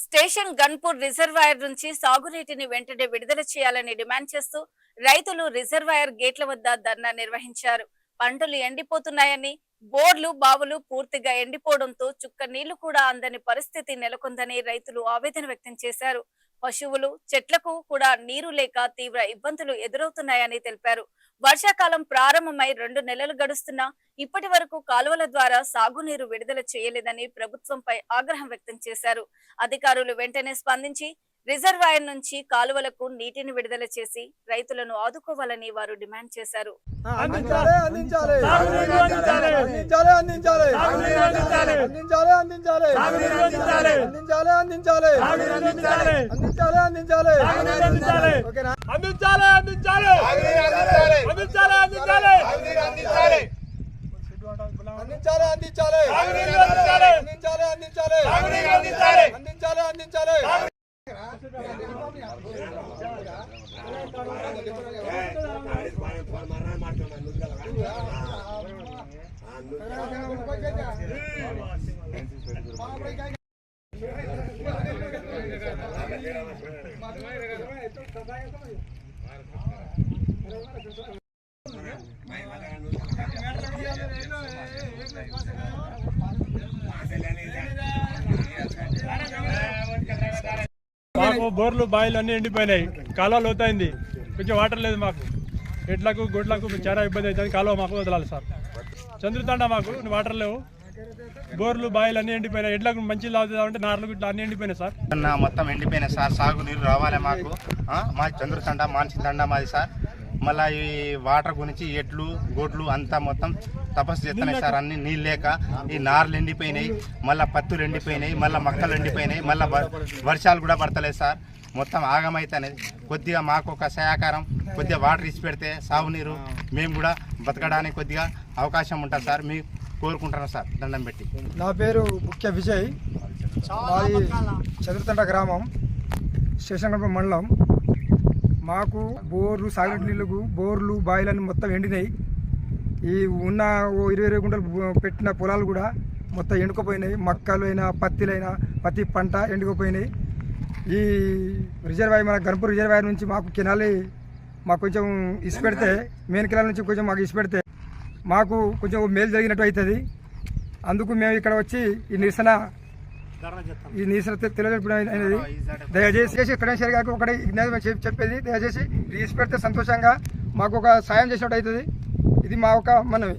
Station Ghanpur reservoir నుంచి సాగునీటిని వెంటనే విడుదల చేయాలని డిమాండ్ చేస్తూ రైతులు రిజర్వాయర్ గేట్ల వద్ద ధర్నా నిర్వహించారు. పంటలు ఎండిపోతున్నాయని, బోర్లు బావులు పూర్తిగా ఎండిపోవడంతో చుక్క నీళ్లు కూడా అందని పరిస్థితి నెలకొందని రైతులు ఆవేదన వ్యక్తం చేశారు. పశువులు, చెట్లకు కూడా నీరు లేక తీవ్ర ఇబ్బందులు ఎదురవుతున్నాయని తెలిపారు. వర్షాకాలం ప్రారంభమై 2 నెలలు గడుస్తున్నా ఇప్పటి వరకు కాలువల ద్వారా సాగునీరు విడుదల చేయలేదని ప్రభుత్వంపై ఆగ్రహం వ్యక్తం చేశారు. అధికారులు వెంటనే స్పందించి రిజర్వాయర్ నుంచి కాలువలకు నీటిని విడుదల చేసి రైతులను ఆదుకోవాలని వారు డిమాండ్ చేశారు. మాకు బోర్లు బాయిలు అన్నీ ఎండిపోయినాయి. కాలువ లోతైంది, కొంచెం వాటర్ లేదు. మాకు ఎడ్లకు గొడ్లకు చాలా ఇబ్బంది అవుతుంది. కాలువ మాకు వదలాలి సార్. చంద్రుతండ మాకు వాటర్ లేవు, బోర్లు బాయిలు అన్నీ ఎండిపోయినాయి. ఎడ్లకు మంచి తాగుతుందంటే నార్లు గిట్ల అన్నీ ఎండిపోయినాయి సార్. మొత్తం ఎండిపోయినాయి సార్. సాగు నీరు రావాలి మాకు. మా చంద్రుతండ మానసి తండ మాది సార్. మళ్ళీ ఈ వాటర్ గురించి ఎడ్లు గొడ్లు అంతా మొత్తం తపస్సు చేస్తున్నాయి సార్. అన్ని నీళ్ళు లేక ఈ నార్లు ఎండిపోయినాయి, మళ్ళీ పత్తులు ఎండిపోయినాయి, మళ్ళీ మొక్కలు ఎండిపోయినాయి, మళ్ళీ వర్షాలు కూడా పడతలేదు సార్. మొత్తం ఆగమైతే కొద్దిగా మాకు ఒక సహకారం, కొద్దిగా వాటర్ ఇచ్చి పెడితే సాగునీరు మేము కూడా బతకడానికి కొద్దిగా అవకాశం ఉంటుంది సార్. మీకు కోరుకుంటున్నాను సార్, దండం పెట్టి. నా పేరు ముఖ్య విజయ్, మాది చంద్రతండ గ్రామం, స్టేషన్ గన్పూర్ మండలం. మాకు బోర్లు, సాగునీటి నీళ్ళకు బోర్లు బాయిలన్నీ మొత్తం ఎండినాయి. ఈ ఉన్న 20 గుంటలు పెట్టిన పొలాలు కూడా మొత్తం ఎండుకుపోయినాయి. మక్కలు అయినా పత్తిలైనా ప్రతి పంట ఎండుకుపోయినాయి. ఈ రిజర్వాయర్, మన గన్పూర్ రిజర్వాయర్ నుంచి మాకు కెనాలి మాకు కొంచెం ఇసిపెడితే, మెయిన్ కెనాల్ నుంచి కొంచెం మాకు ఇసిపెడితే మాకు కొంచెం మేలు జరిగినట్టు అవుతుంది. అందుకు మేము ఇక్కడ వచ్చి ఈ నిరసన తెలియజేయడం. దయచేసి కడేశ్వరి గారికి ఒకటి చెప్పేది, దయచేసి ఇసిపెడితే సంతోషంగా మాకు ఒక సాయం చేసినట్టు అవుతుంది. ఇది మా ఒక మనవి.